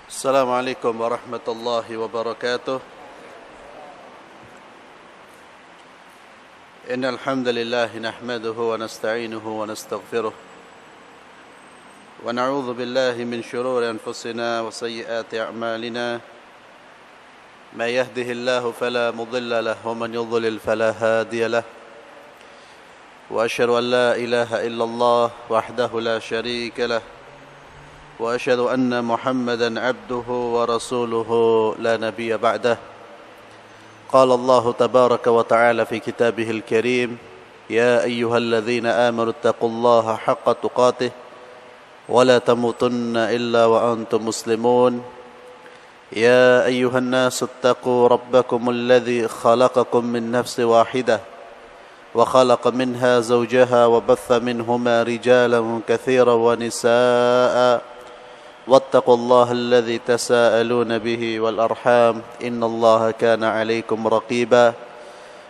السلام عليكم ورحمة الله وبركاته. إن الحمد لله نحمده ونستعينه ونستغفره ونعوذ بالله من شرور أنفسنا وسيئات أعمالنا. ما يهده الله فلا مضل له ومن يضلل فلا هادي له. وأشهد أن لا إله إلا الله وحده لا شريك له وأشهد أن محمدا عبده ورسوله لا نبي بعده. قال الله تبارك وتعالى في كتابه الكريم: يا أيها الذين آمنوا اتقوا الله حق تقاته ولا تموتن إلا وأنتم مسلمون. يا أيها الناس اتقوا ربكم الذي خلقكم من نفس واحدة وخلق منها زوجها وبث منهما رجالا كثيرا ونساء واتقوا الله الذي تساءلون به والأرحام إن الله كان عليكم رقيبا.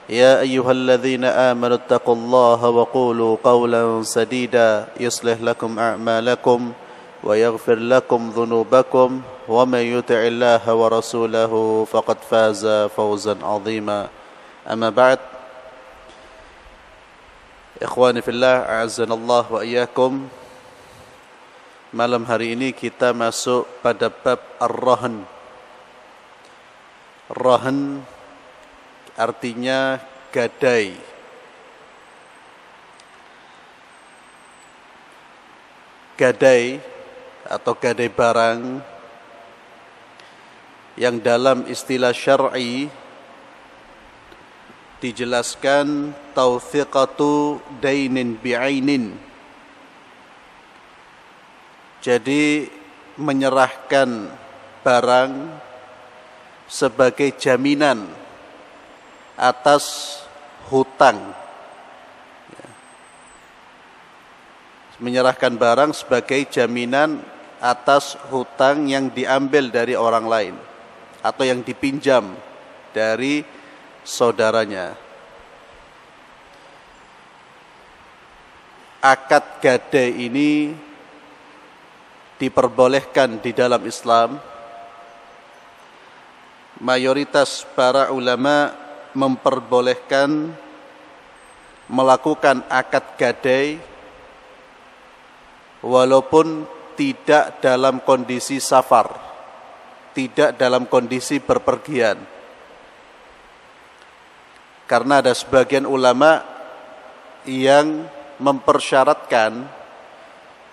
يا أيها الذين آمنوا اتقوا الله وقولوا قولا سديدا يصلح لكم أعمالكم ويغفر لكم ذنوبكم ومن يطع الله ورسوله فقد فاز فوزا عظيما. أما بعد، ikhwani fillah, a'azzanallah wa iyyakum. Malam hari ini kita masuk pada bab ar-rahn. Rahn artinya gadai. Gadai atau gadai barang yang dalam istilah syar'i dijelaskan tawthiqatu dainin bi'ainin. Jadi menyerahkan barang sebagai jaminan atas hutang. Menyerahkan barang sebagai jaminan atas hutang yang diambil dari orang lain atau yang dipinjam dari saudaranya. Akad gadai ini diperbolehkan di dalam Islam. Mayoritas para ulama memperbolehkan melakukan akad gadai walaupun tidak dalam kondisi safar, tidak dalam kondisi berpergian. Karena ada sebagian ulama yang mempersyaratkan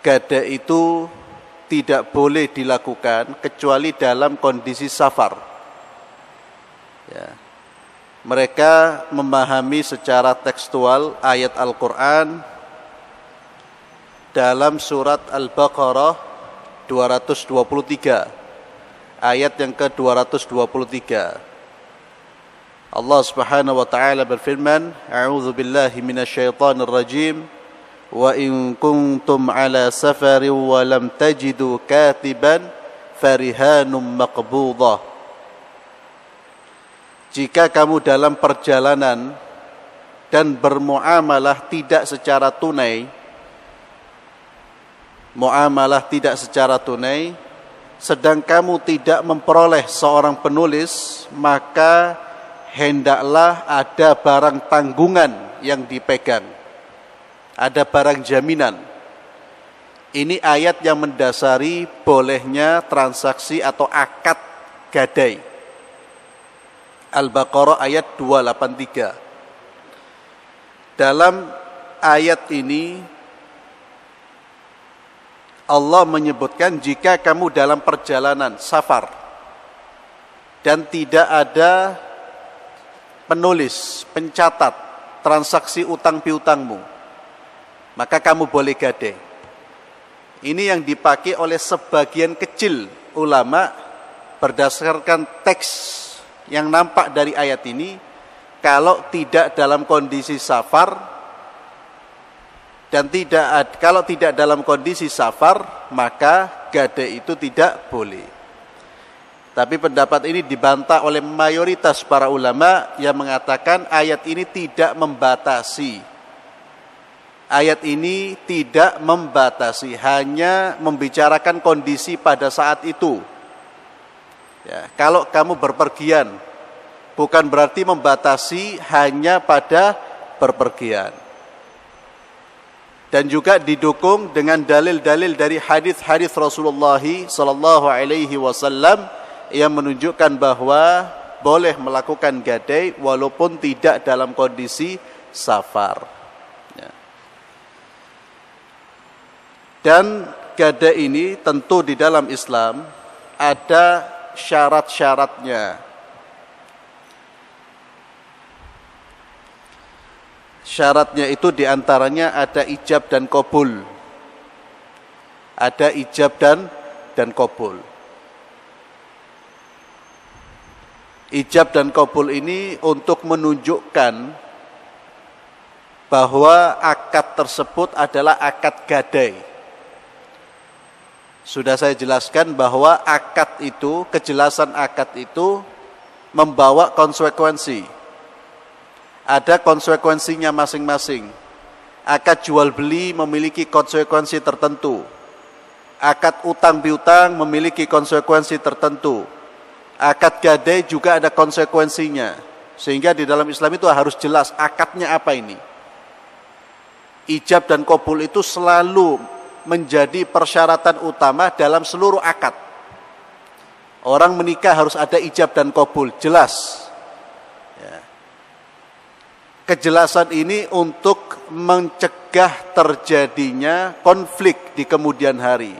gadai itu tidak boleh dilakukan kecuali dalam kondisi safar. Ya. Mereka memahami secara tekstual ayat Al-Quran dalam surat Al-Baqarah 223, ayat yang ke-223. Allah Subhanahu wa taala berfirman, "A'udzu billahi minasyaitonir rajim. Wa in kuntum ala safarin wa lam tajidu katiban farihanum maqbudah." Jika kamu dalam perjalanan dan bermuamalah tidak secara tunai, sedang kamu tidak memperoleh seorang penulis, maka hendaklah ada barang tanggungan yang dipegang, ada barang jaminan. Ini ayat yang mendasari bolehnya transaksi atau akad gadai. Al-Baqarah ayat 283. Dalam ayat ini Allah menyebutkan jika kamu dalam perjalanan safar dan tidak ada penulis, pencatat transaksi utang piutangmu, maka kamu boleh gadai. Ini yang dipakai oleh sebagian kecil ulama berdasarkan teks yang nampak dari ayat ini. Kalau tidak dalam kondisi safar dan kalau tidak dalam kondisi safar, maka gadai itu tidak boleh. Tapi pendapat ini dibantah oleh mayoritas para ulama yang mengatakan ayat ini tidak membatasi. Ayat ini tidak membatasi, hanya membicarakan kondisi pada saat itu. Ya, kalau kamu berpergian, bukan berarti membatasi hanya pada berpergian. Dan juga didukung dengan dalil-dalil dari hadis-hadis Rasulullah sallallahu alaihi wasallam yang menunjukkan bahwa boleh melakukan gadai walaupun tidak dalam kondisi safar. Ya. Dan gadai ini tentu di dalam Islam ada syarat-syaratnya. Syaratnya itu diantaranya ada ijab dan qabul. Ada ijab dan qabul. Ijab dan qabul ini untuk menunjukkan bahwa akad tersebut adalah akad gadai. Sudah saya jelaskan bahwa akad itu, kejelasan akad itu membawa konsekuensi. Ada konsekuensinya masing-masing. Akad jual beli memiliki konsekuensi tertentu. Akad utang piutang memiliki konsekuensi tertentu. Akad gadai juga ada konsekuensinya. Sehingga di dalam Islam itu harus jelas akadnya apa ini. Ijab dan qabul itu selalu menjadi persyaratan utama dalam seluruh akad. Orang menikah harus ada ijab dan qabul, jelas. Kejelasan ini untuk mencegah terjadinya konflik di kemudian hari.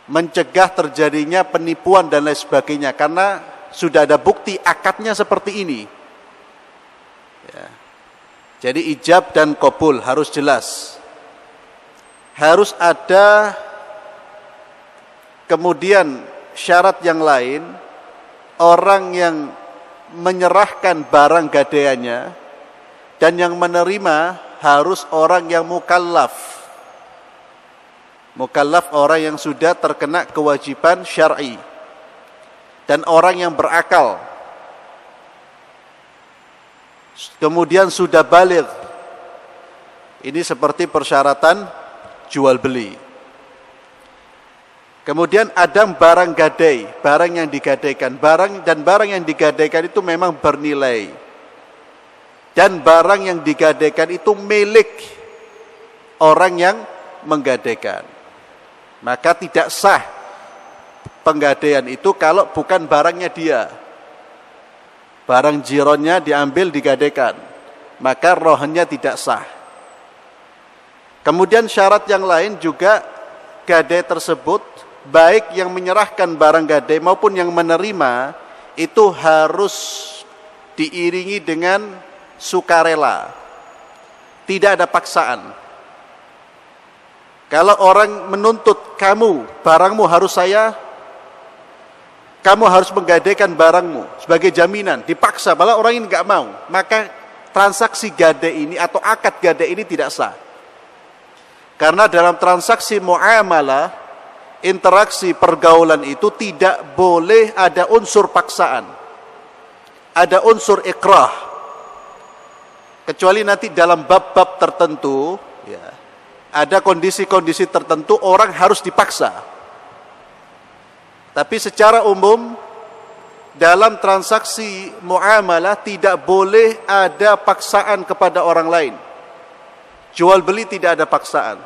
Mencegah terjadinya penipuan dan lain sebagainya. Karena sudah ada bukti akadnya seperti ini. Ya. Jadi ijab dan qabul harus jelas. Harus ada kemudian syarat yang lain. Orang yang menyerahkan barang gadaiannya dan yang menerima harus orang yang mukallaf. Mukallaf orang yang sudah terkena kewajiban syar'i. Dan orang yang berakal. Kemudian sudah baligh. Ini seperti persyaratan jual beli. Kemudian ada barang gadai, barang yang digadaikan. Barang yang digadaikan itu memang bernilai. Dan barang yang digadaikan itu milik orang yang menggadaikan. Maka tidak sah penggadaian itu kalau bukan barangnya dia. Barang jironnya diambil digadaikan. Maka rohnya tidak sah. Kemudian syarat yang lain juga gadai tersebut, baik yang menyerahkan barang gadai maupun yang menerima, itu harus diiringi dengan sukarela, tidak ada paksaan. Kalau orang menuntut kamu, barangmu harus kamu harus menggadaikan barangmu sebagai jaminan, dipaksa, malah orang ini nggak mau, maka transaksi gadai ini atau akad gadai ini tidak sah. Karena dalam transaksi muamalah, interaksi pergaulan itu tidak boleh ada unsur paksaan, ada unsur ikrah. Kecuali nanti dalam bab-bab tertentu, ya, ada kondisi-kondisi tertentu orang harus dipaksa. Tapi secara umum, dalam transaksi muamalah tidak boleh ada paksaan kepada orang lain. Jual beli tidak ada paksaan.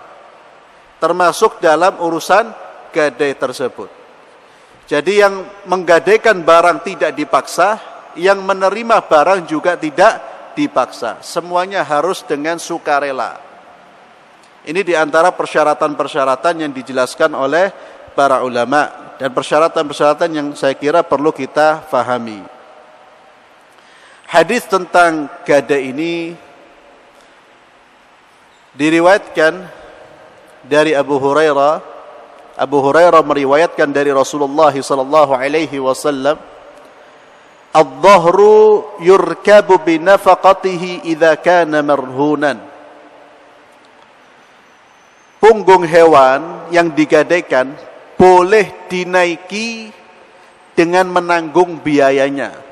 Termasuk dalam urusan gadai tersebut. Jadi yang menggadaikan barang tidak dipaksa, yang menerima barang juga tidak dipaksa. Semuanya harus dengan sukarela. Ini diantara persyaratan-persyaratan yang dijelaskan oleh para ulama. Dan persyaratan-persyaratan yang saya kira perlu kita fahami. Hadis tentang gadai ini diriwayatkan dari Abu Hurairah. Abu Hurairah meriwayatkan dari Rasulullah sallallahu alaihi wasallam, "Ad-dhahru yurkabu bi nafaqatihi idza kana marhunan." Punggung hewan yang digadaikan boleh dinaiki dengan menanggung biayanya.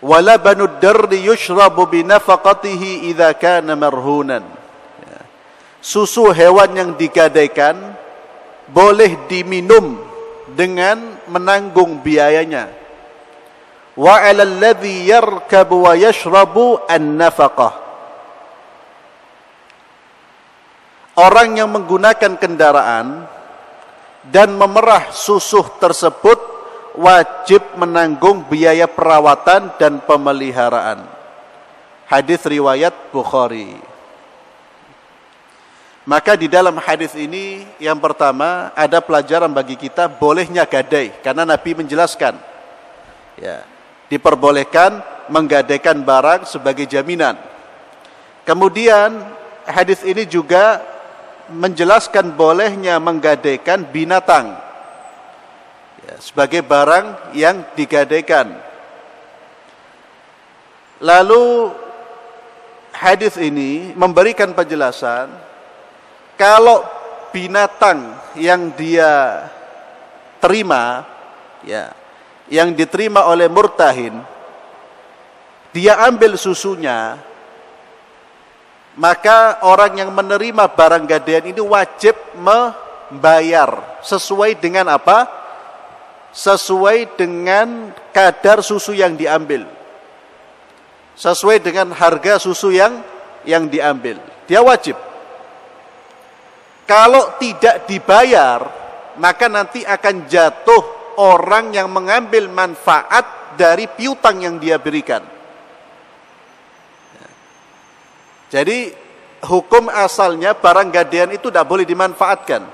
Wala banud darri yushrabu bi nafaqatihi idza kana marhunan. Susu hewan yang digadaikan boleh diminum dengan menanggung biayanya. Wa 'alal ladzi yarkabu wa yashrabu an-nafaqah. Orang yang menggunakan kendaraan dan memerah susuh tersebut wajib menanggung biaya perawatan dan pemeliharaan. Hadis riwayat Bukhari. Maka di dalam hadis ini yang pertama ada pelajaran bagi kita bolehnya gadai, karena Nabi menjelaskan, ya, diperbolehkan menggadaikan barang sebagai jaminan. Kemudian hadis ini juga menjelaskan bolehnya menggadaikan binatang, ya, sebagai barang yang digadaikan. Lalu hadis ini memberikan penjelasan kalau binatang yang dia terima, ya, yang diterima oleh murtahin, dia ambil susunya, maka orang yang menerima barang gadaian ini wajib membayar sesuai dengan apa? Sesuai dengan kadar susu yang diambil, sesuai dengan harga susu yang diambil. Dia wajib. Kalau tidak dibayar, maka nanti akan jatuh orang yang mengambil manfaat dari piutang yang dia berikan. Jadi hukum asalnya barang gadaian itu tidak boleh dimanfaatkan.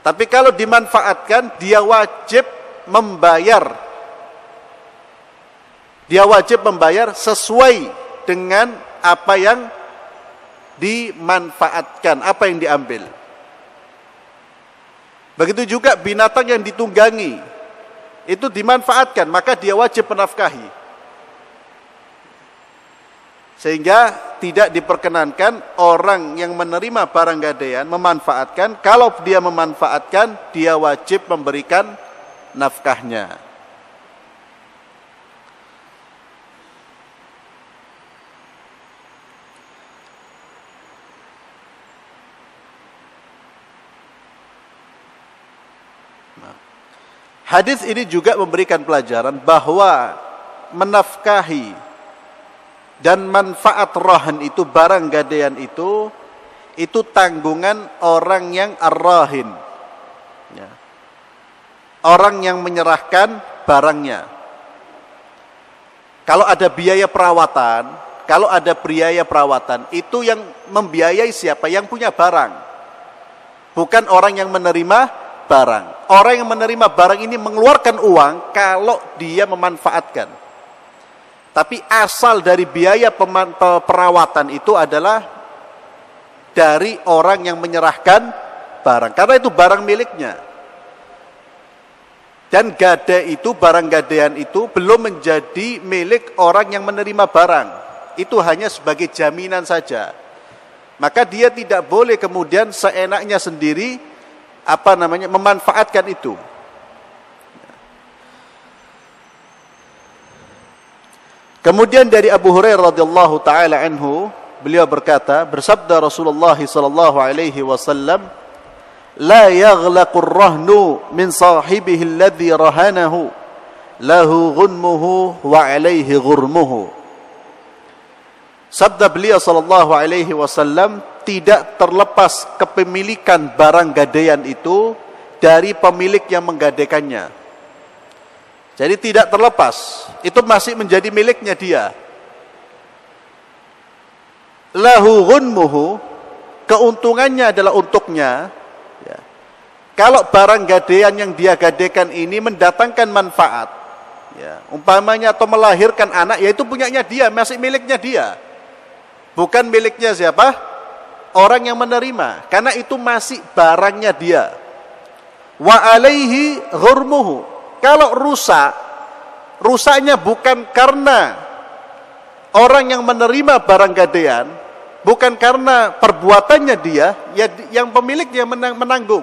Tapi kalau dimanfaatkan, dia wajib membayar. Dia wajib membayar sesuai dengan apa yang dimanfaatkan, apa yang diambil. Begitu juga binatang yang ditunggangi, itu dimanfaatkan, maka dia wajib menafkahi. Sehingga tidak diperkenankan orang yang menerima barang gadaian memanfaatkan. Kalau dia memanfaatkan, dia wajib memberikan nafkahnya. Hadis ini juga memberikan pelajaran bahwa menafkahi dan manfaat rahan itu, barang gadaian itu tanggungan orang yang ar-rahin, ya, orang yang menyerahkan barangnya. Kalau ada biaya perawatan, itu yang membiayai siapa? Yang punya barang, bukan orang yang menerima barang. Orang yang menerima barang ini mengeluarkan uang kalau dia memanfaatkan. Tapi asal dari biaya perawatan itu adalah dari orang yang menyerahkan barang, karena itu barang miliknya. Dan barang gadaian itu belum menjadi milik orang yang menerima barang. Itu hanya sebagai jaminan saja. Maka dia tidak boleh kemudian seenaknya sendiri memanfaatkan itu. Kemudian dari Abu Hurairah radhiyallahu taala anhu, beliau berkata, bersabda Rasulullah sallallahu alaihi wasallam, "La yaghlaqur rahnu min sahibihi alladhi rahanahu, lahu ghunmuhu wa alaihi ghurmuhu." Sabda beliau sallallahu alaihi wasallam, tidak terlepas kepemilikan barang gadaian itu dari pemilik yang menggadaikannya. Jadi tidak terlepas, itu masih menjadi miliknya dia. Lahu ghunmuhu, keuntungannya adalah untuknya. Ya. Kalau barang gadaian yang dia gadaikan ini mendatangkan manfaat, ya, umpamanya atau melahirkan anak, ya itu punyanya dia, masih miliknya dia. Bukan miliknya siapa? Orang yang menerima, karena itu masih barangnya dia. Wa alaihi ghurmuhu. Kalau rusaknya bukan karena orang yang menerima barang gadaian, bukan karena perbuatannya dia, ya yang pemiliknya menanggung.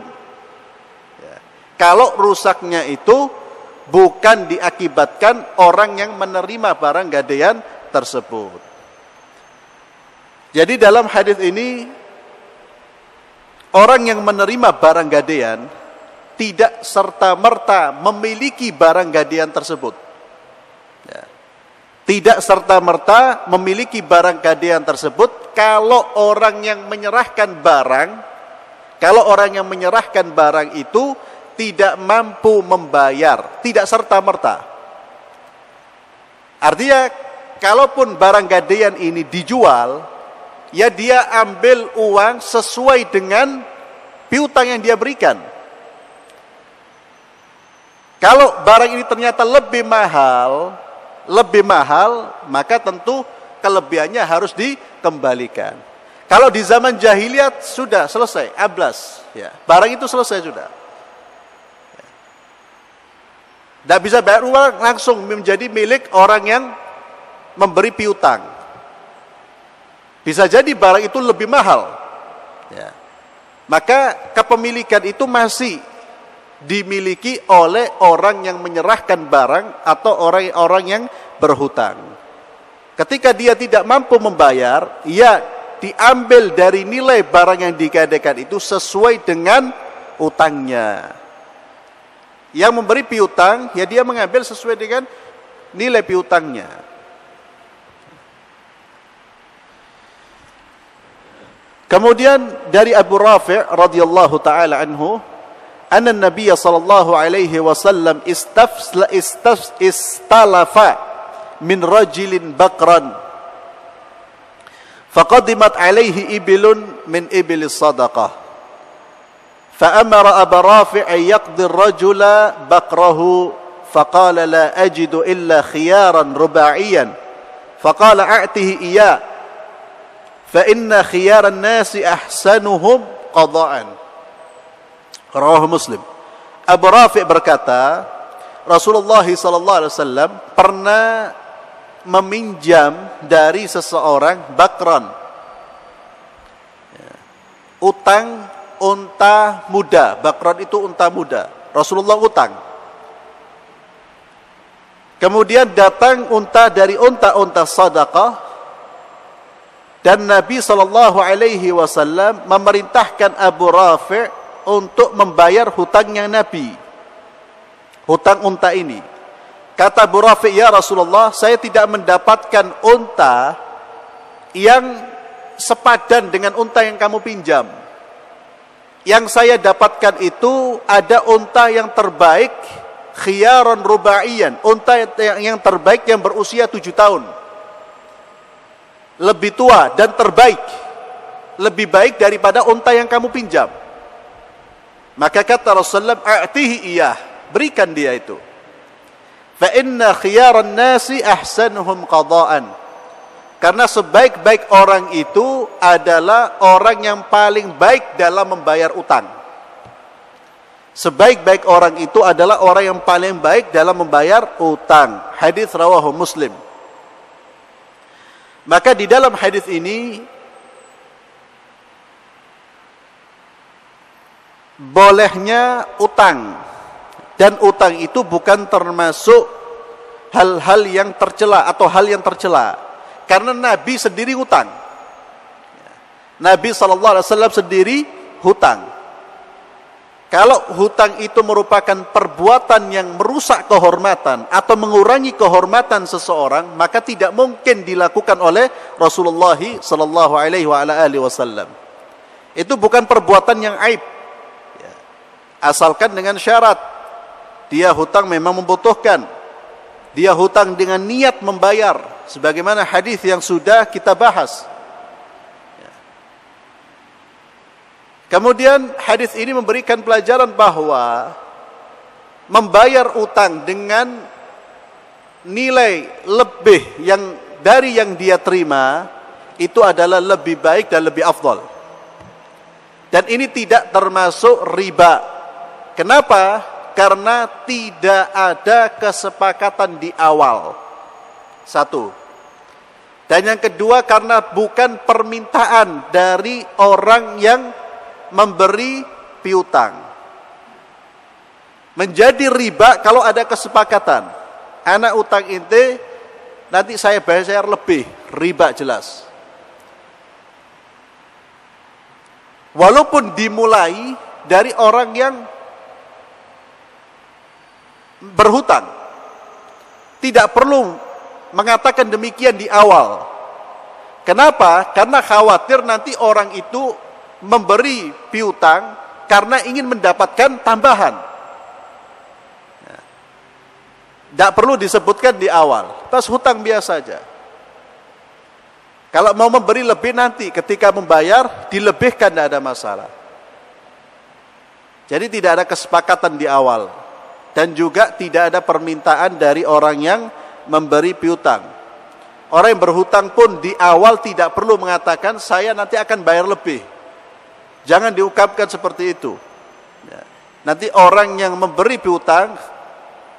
Ya. Kalau rusaknya itu bukan diakibatkan orang yang menerima barang gadaian tersebut. Jadi dalam hadis ini, orang yang menerima barang gadaian tidak serta-merta memiliki barang gadaian tersebut. Ya. Tidak serta-merta memiliki barang gadaian tersebut kalau orang yang menyerahkan barang itu tidak mampu membayar, tidak serta-merta. Artinya, kalaupun barang gadaian ini dijual, ya dia ambil uang sesuai dengan piutang yang dia berikan. Kalau barang ini ternyata lebih mahal, maka tentu kelebihannya harus dikembalikan. Kalau di zaman jahiliyah sudah selesai, ablas, ya. Barang itu selesai sudah. Tidak bisa bayar uang, langsung menjadi milik orang yang memberi piutang. Bisa jadi barang itu lebih mahal. Ya. Maka kepemilikan itu masih dimiliki oleh orang yang menyerahkan barang atau orang-orang yang berhutang. Ketika dia tidak mampu membayar, ya diambil dari nilai barang yang digadaikan itu sesuai dengan utangnya. Yang memberi piutang, ya dia mengambil sesuai dengan nilai piutangnya. Kemudian dari Abu Rafi' radhiyallahu taala anhu, anna Nabiy sallallahu alaihi wasallam istalafa min rajulin baqran faqadimat alaihi ibilun min ibilis sadaqah. فأمر أبا رافع أن يقضي الرجل بقره فقال لا أجد إلا خيارا رباعيا فقال أعطه إياه فإن خيار الناس أحسنهم قضاء. Rawahu Muslim. Abu Rafi' berkata, Rasulullah SAW pernah meminjam dari seseorang bakran, utang unta muda. Bakran itu unta muda. Rasulullah utang. Kemudian datang unta dari unta-unta sedekah, dan Nabi SAW memerintahkan Abu Rafi' untuk membayar hutangnya Nabi, hutang unta ini. Kata Abu Rafi', ya Rasulullah, saya tidak mendapatkan unta yang sepadan dengan unta yang kamu pinjam. Yang saya dapatkan itu ada unta yang terbaik, khiyaran rubaiyan, unta yang terbaik yang berusia 7 tahun. Lebih tua dan terbaik. Lebih baik daripada unta yang kamu pinjam. Maka kata Rasulullah, a'tihi iyah, berikan dia itu. Fa inna khiyaran nasi ahsanuhum qada'an. Karena sebaik-baik orang itu adalah orang yang paling baik dalam membayar utang. Sebaik-baik orang itu adalah orang yang paling baik dalam membayar utang. Hadis rawahu Muslim. Maka di dalam hadis ini bolehnya utang, dan utang itu bukan termasuk hal-hal yang tercela atau hal yang tercela. Karena Nabi sendiri hutang. Nabi SAW sendiri hutang. Kalau hutang itu merupakan perbuatan yang merusak kehormatan atau mengurangi kehormatan seseorang, maka tidak mungkin dilakukan oleh Rasulullah SAW. Itu bukan perbuatan yang aib. Asalkan dengan syarat dia hutang memang membutuhkan, dia hutang dengan niat membayar, sebagaimana hadis yang sudah kita bahas. Kemudian hadis ini memberikan pelajaran bahwa membayar utang dengan nilai lebih dari yang dia terima itu adalah lebih baik dan lebih afdal. Dan ini tidak termasuk riba. Kenapa? Karena tidak ada kesepakatan di awal. Satu. Dan yang kedua, karena bukan permintaan dari orang yang memberi piutang. Menjadi riba kalau ada kesepakatan. Anak utang ente, nanti saya bayar lebih. Riba jelas. Walaupun dimulai dari orang yang berhutang. Tidak perlu mengatakan demikian di awal. Kenapa? Karena khawatir nanti orang itu memberi piutang karena ingin mendapatkan tambahan. Tidak perlu disebutkan di awal, pas hutang biasa saja. Kalau mau memberi lebih nanti ketika membayar dilebihkan, tidak ada masalah. Jadi tidak ada kesepakatan di awal, dan juga tidak ada permintaan dari orang yang memberi piutang. Orang yang berhutang pun di awal tidak perlu mengatakan saya nanti akan bayar lebih. Jangan diungkapkan seperti itu. Nanti orang yang memberi piutang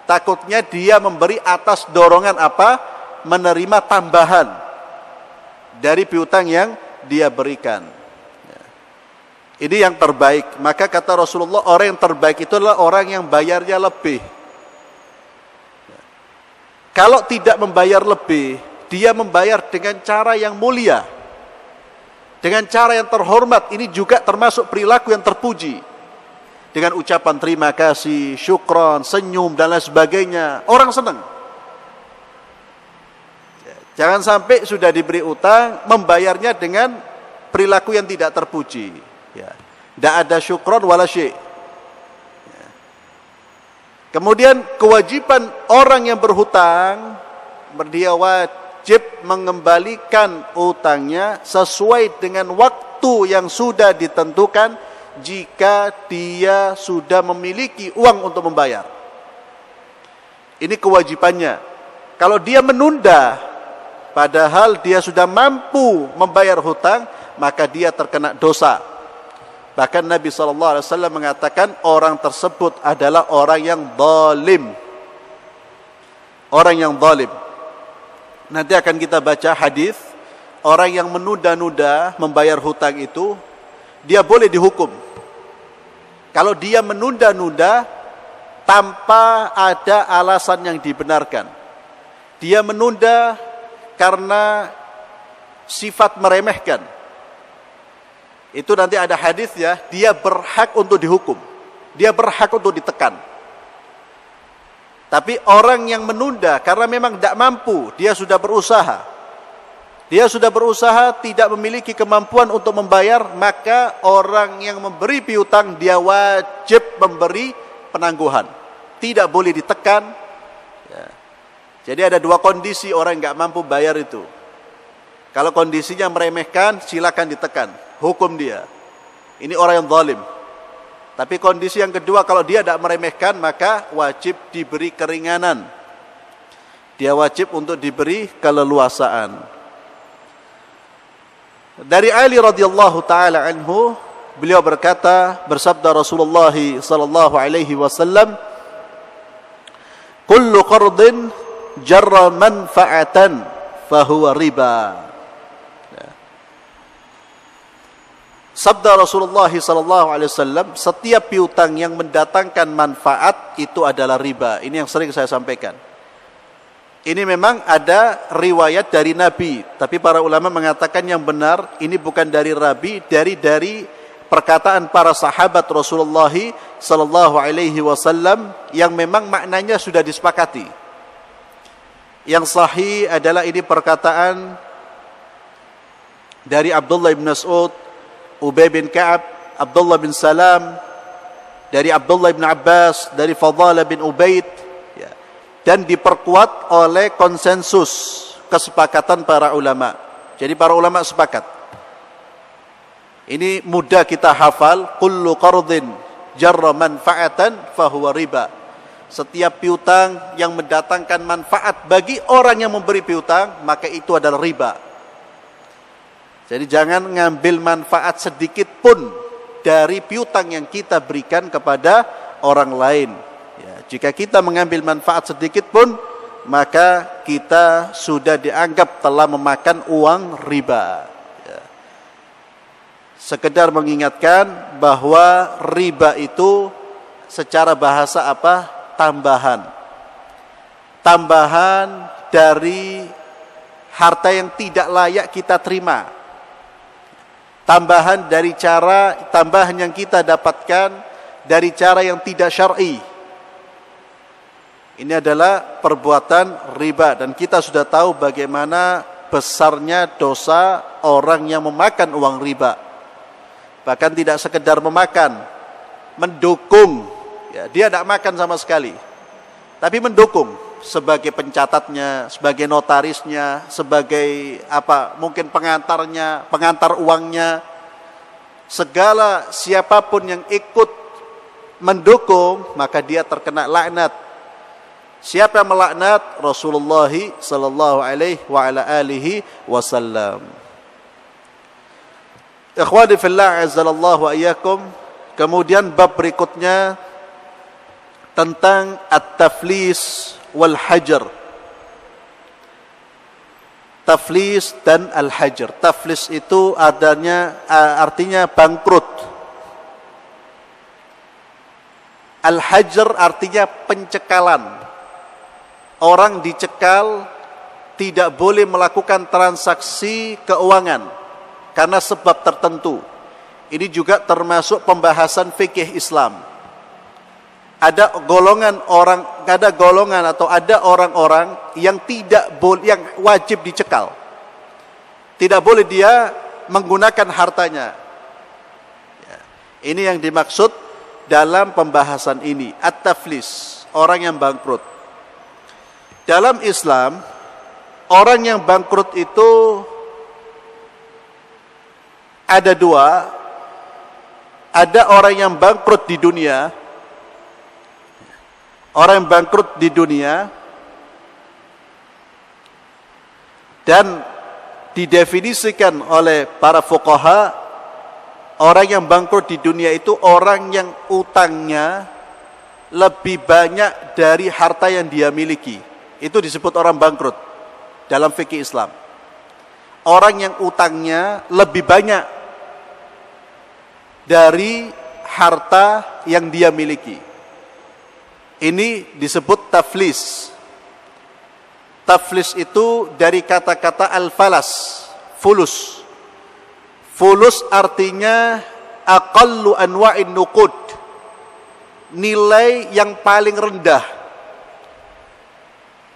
takutnya dia memberi atas dorongan apa? Menerima tambahan dari piutang yang dia berikan. Ini yang terbaik. Maka kata Rasulullah, orang yang terbaik itu adalah orang yang bayarnya lebih. Kalau tidak membayar lebih, dia membayar dengan cara yang mulia, dengan cara yang terhormat. Ini juga termasuk perilaku yang terpuji. Dengan ucapan terima kasih, syukron, senyum, dan lain sebagainya. Orang senang. Jangan sampai sudah diberi utang, membayarnya dengan perilaku yang tidak terpuji. Tidak ada syukron wala syai'. Kemudian kewajiban orang yang berhutang, dia wajib mengembalikan utangnya sesuai dengan waktu yang sudah ditentukan jika dia sudah memiliki uang untuk membayar. Ini kewajibannya. Kalau dia menunda padahal dia sudah mampu membayar hutang, maka dia terkena dosa. Bahkan Nabi SAW mengatakan orang tersebut adalah orang yang zalim. Orang yang zalim. Nanti akan kita baca hadis, orang yang menunda-nunda membayar hutang itu, dia boleh dihukum. Kalau dia menunda-nunda tanpa ada alasan yang dibenarkan. Dia menunda karena sifat meremehkan. Itu nanti ada hadis ya, dia berhak untuk dihukum. Dia berhak untuk ditekan. Tapi orang yang menunda karena memang tidak mampu, dia sudah berusaha. Dia sudah berusaha, tidak memiliki kemampuan untuk membayar, maka orang yang memberi piutang, dia wajib memberi penangguhan. Tidak boleh ditekan. Ya. Jadi ada dua kondisi orang yang nggak mampu bayar itu. Kalau kondisinya meremehkan, silakan ditekan. Hukum dia. Ini orang yang zalim. Tapi kondisi yang kedua, kalau dia tidak meremehkan, maka wajib diberi keringanan. Dia wajib untuk diberi keleluasaan. Dari Ali radhiyallahu taala anhu, beliau berkata, bersabda Rasulullah sallallahu alaihi wasallam, "Kullu qardin jarra manfa'atan fahuwa riba." Sabda Rasulullah sallallahu alaihi wasallam, setiap piutang yang mendatangkan manfaat itu adalah riba. Ini yang sering saya sampaikan. Ini memang ada riwayat dari Nabi, tapi para ulama mengatakan yang benar ini bukan dari Nabi, dari perkataan para sahabat Rasulullah sallallahu alaihi wasallam yang memang maknanya sudah disepakati. Yang sahih adalah ini perkataan dari Abdullah bin Mas'ud, Ubay bin Ka'ab, Abdullah bin Salam, dari Abdullah bin Abbas, dari Fadalah bin Ubaid, dan diperkuat oleh konsensus kesepakatan para ulama. Jadi para ulama sepakat. Ini mudah kita hafal, kullu qardin jarra manfa'atan fahuwa riba. Setiap piutang yang mendatangkan manfaat bagi orang yang memberi piutang, maka itu adalah riba. Jadi jangan ngambil manfaat sedikit pun dari piutang yang kita berikan kepada orang lain. Ya, jika kita mengambil manfaat sedikit pun, maka kita sudah dianggap telah memakan uang riba. Ya. Sekedar mengingatkan bahwa riba itu secara bahasa apa? Tambahan. Tambahan dari harta yang tidak layak kita terima. Tambahan dari tambahan yang kita dapatkan dari cara yang tidak syar'i. Ini adalah perbuatan riba, dan kita sudah tahu bagaimana besarnya dosa orang yang memakan uang riba. Bahkan tidak sekedar memakan, mendukung. Ya, dia tidak makan sama sekali, tapi mendukung sebagai pencatatnya, sebagai notarisnya, sebagai mungkin pengantarnya, pengantar uangnya. Segala siapapun yang ikut mendukung, maka dia terkena laknat. Siapa yang melaknat? Rasulullah sallallahu alaihi wa ala alihi wasallam. Ikhwani fillah, azzalallahu wa iyyakum. Kemudian bab berikutnya tentang at-taflis wal hajar. Taflis dan al-hajar. Taflis itu artinya bangkrut. Al-hajar artinya pencekalan. Orang dicekal, tidak boleh melakukan transaksi keuangan karena sebab tertentu. Ini juga termasuk pembahasan fikih Islam. Ada golongan atau ada orang-orang yang yang wajib dicekal. Tidak boleh dia menggunakan hartanya. Ya. Ini yang dimaksud dalam pembahasan ini, at-taflis, orang yang bangkrut. Dalam Islam, orang yang bangkrut itu ada dua. Ada orang yang bangkrut di dunia. Orang yang bangkrut di dunia, dan didefinisikan oleh para fuqaha, orang yang bangkrut di dunia itu orang yang utangnya lebih banyak dari harta yang dia miliki. Itu disebut orang bangkrut dalam fikih Islam. Orang yang utangnya lebih banyak dari harta yang dia miliki. Ini disebut taflis. Taflis itu dari kata-kata al-falas, fulus. Fulus artinya aqallu anwa'in nuqud, nilai yang paling rendah.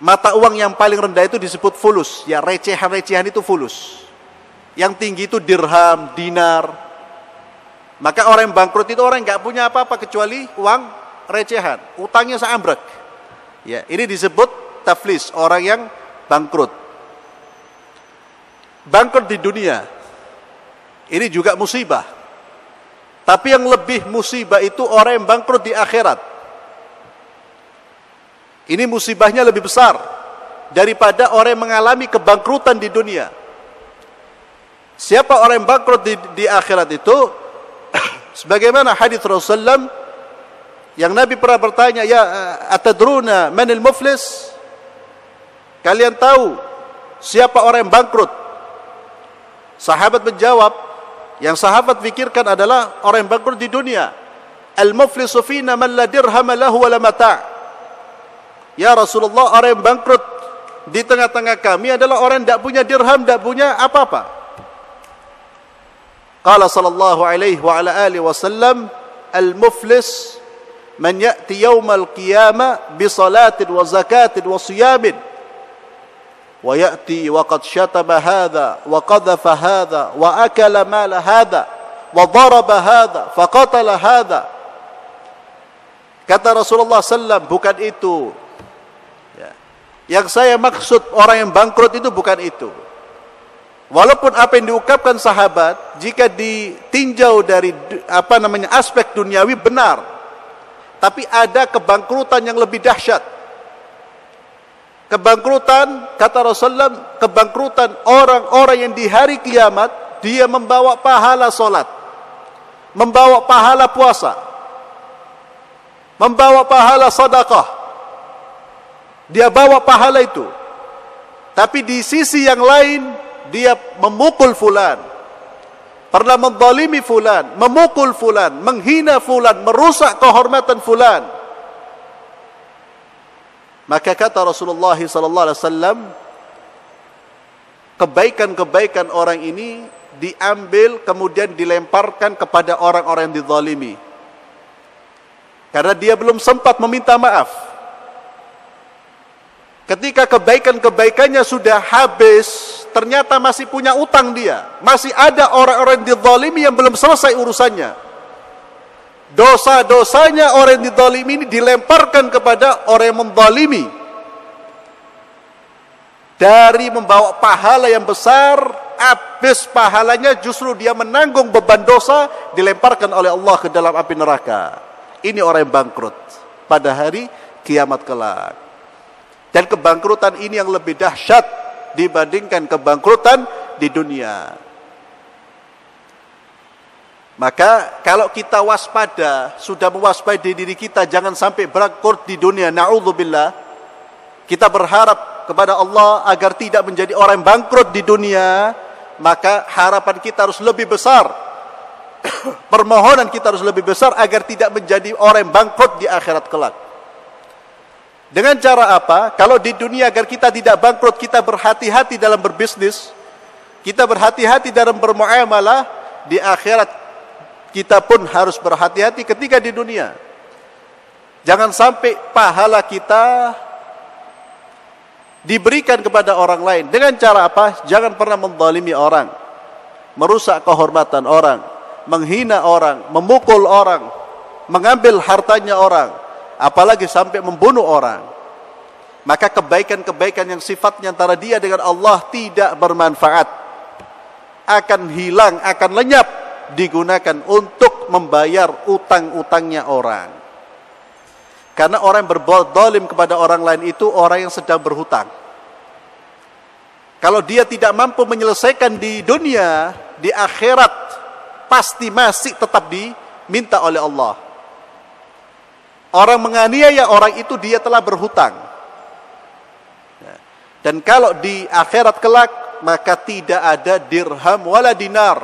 Mata uang yang paling rendah itu disebut fulus. Ya, recehan-recehan itu fulus. Yang tinggi itu dirham, dinar. Maka orang yang bangkrut itu orang yang gak punya apa-apa kecuali uang recehan, utangnya seambrek. Ya, ini disebut taflis, orang yang bangkrut. Bangkrut di dunia, ini juga musibah. Tapi yang lebih musibah itu orang yang bangkrut di akhirat. Ini musibahnya lebih besar daripada orang yang mengalami kebangkrutan di dunia. Siapa orang yang bangkrut di akhirat itu? Sebagaimana hadis Rasulullah yang Nabi pernah bertanya, ya atadruna manil muflis? Kalian tahu siapa orang yang bangkrut? Sahabat menjawab, yang sahabat pikirkan adalah orang yang bangkrut di dunia. Al-muflisu fina man la dirham lahu wa la mata'. Ya Rasulullah, orang yang bangkrut di tengah-tengah kami adalah orang yang tidak punya dirham, tidak punya apa-apa. Qala sallallahu alaihi wa ala alihi wasallam, al-muflis man ya'ti yawmal qiyamah bi salatin wa zakatin wa siyamin wa ya'ti wa qad syatama hadha wa qadhafa hadha wa akala mala hadha wa daraba hadha fa qatala hadha. Kata Rasulullah sallallahu, bukan itu. Ya. Yang saya maksud orang yang bangkrut itu bukan itu. Walaupun apa yang diungkapkan sahabat, jika ditinjau dari aspek duniawi benar. Tapi ada kebangkrutan yang lebih dahsyat. Kebangkrutan, kata Rasulullah, kebangkrutan orang-orang yang di hari kiamat, dia membawa pahala solat, membawa pahala puasa, membawa pahala sedekah. Dia bawa pahala itu. Tapi di sisi yang lain, dia memukul fulan, pernah menzalimi fulan, memukul fulan, menghina fulan, merusak kehormatan fulan. Maka kata Rasulullah sallallahu alaihi wasallam, kebaikan-kebaikan orang ini diambil kemudian dilemparkan kepada orang-orang yang dizalimi. Karena dia belum sempat meminta maaf. Ketika kebaikan-kebaikannya sudah habis, ternyata masih punya utang dia. Masih ada orang-orang yang dizalimi yang belum selesai urusannya. Dosa-dosanya orang yang dizalimi ini dilemparkan kepada orang yang menzalimi. Dari membawa pahala yang besar, habis pahalanya justru dia menanggung beban dosa, dilemparkan oleh Allah ke dalam api neraka. Ini orang yang bangkrut pada hari kiamat kelak. Dan kebangkrutan ini yang lebih dahsyat dibandingkan kebangkrutan di dunia. Maka kalau kita waspada, sudah mewaspadai diri kita jangan sampai bangkrut di dunia, na'udzubillah. Kita berharap kepada Allah agar tidak menjadi orang yang bangkrut di dunia, maka harapan kita harus lebih besar. Permohonan kita harus lebih besar agar tidak menjadi orang yang bangkrut di akhirat kelak. Dengan cara apa? Kalau di dunia agar kita tidak bangkrut, kita berhati-hati dalam berbisnis, kita berhati-hati dalam bermuamalah, di akhirat kita pun harus berhati-hati ketika di dunia. Jangan sampai pahala kita diberikan kepada orang lain. Dengan cara apa? Jangan pernah menzalimi orang, merusak kehormatan orang, menghina orang, memukul orang, mengambil hartanya orang, apalagi sampai membunuh orang. Maka kebaikan-kebaikan yang sifatnya antara dia dengan Allah tidak bermanfaat, akan hilang, akan lenyap, digunakan untuk membayar utang-utangnya orang. Karena orang yang berbuat zalim kepada orang lain itu orang yang sedang berhutang. Kalau dia tidak mampu menyelesaikan di dunia, di akhirat pasti masih tetap diminta oleh Allah. Orang menganiaya orang itu dia telah berhutang. Dan kalau di akhirat kelak, maka tidak ada dirham wala dinar.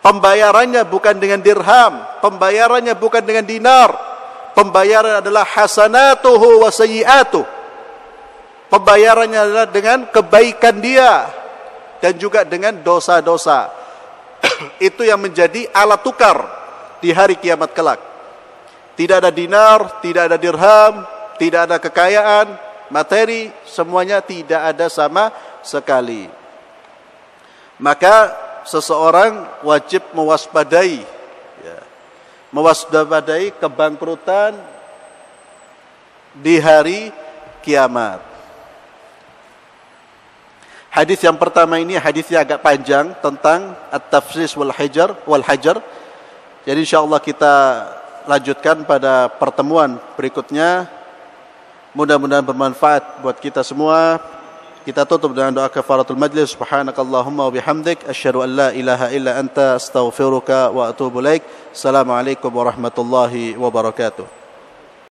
Pembayarannya bukan dengan dirham, pembayarannya bukan dengan dinar. Pembayaran adalah hasanatuhu wa sayyiatuh. Pembayarannya adalah dengan kebaikan dia dan juga dengan dosa-dosa. Itu yang menjadi alat tukar di hari kiamat kelak. Tidak ada dinar, tidak ada dirham, tidak ada kekayaan, materi, semuanya tidak ada sama sekali. Maka seseorang wajib mewaspadai, mewaspadai kebangkrutan di hari kiamat. Hadis yang pertama ini hadisnya agak panjang tentang at-tafsis wal hajar. Jadi insyaallah kita lanjutkan pada pertemuan berikutnya. Mudah-mudahan bermanfaat buat kita semua. Kita tutup dengan doa kafaratul majlis. Subhanakallahumma wa bihamdik asyhadu an la ilaha illa anta astaghfiruka wa atubu ilaik. Assalamualaikum warahmatullahi wabarakatuh.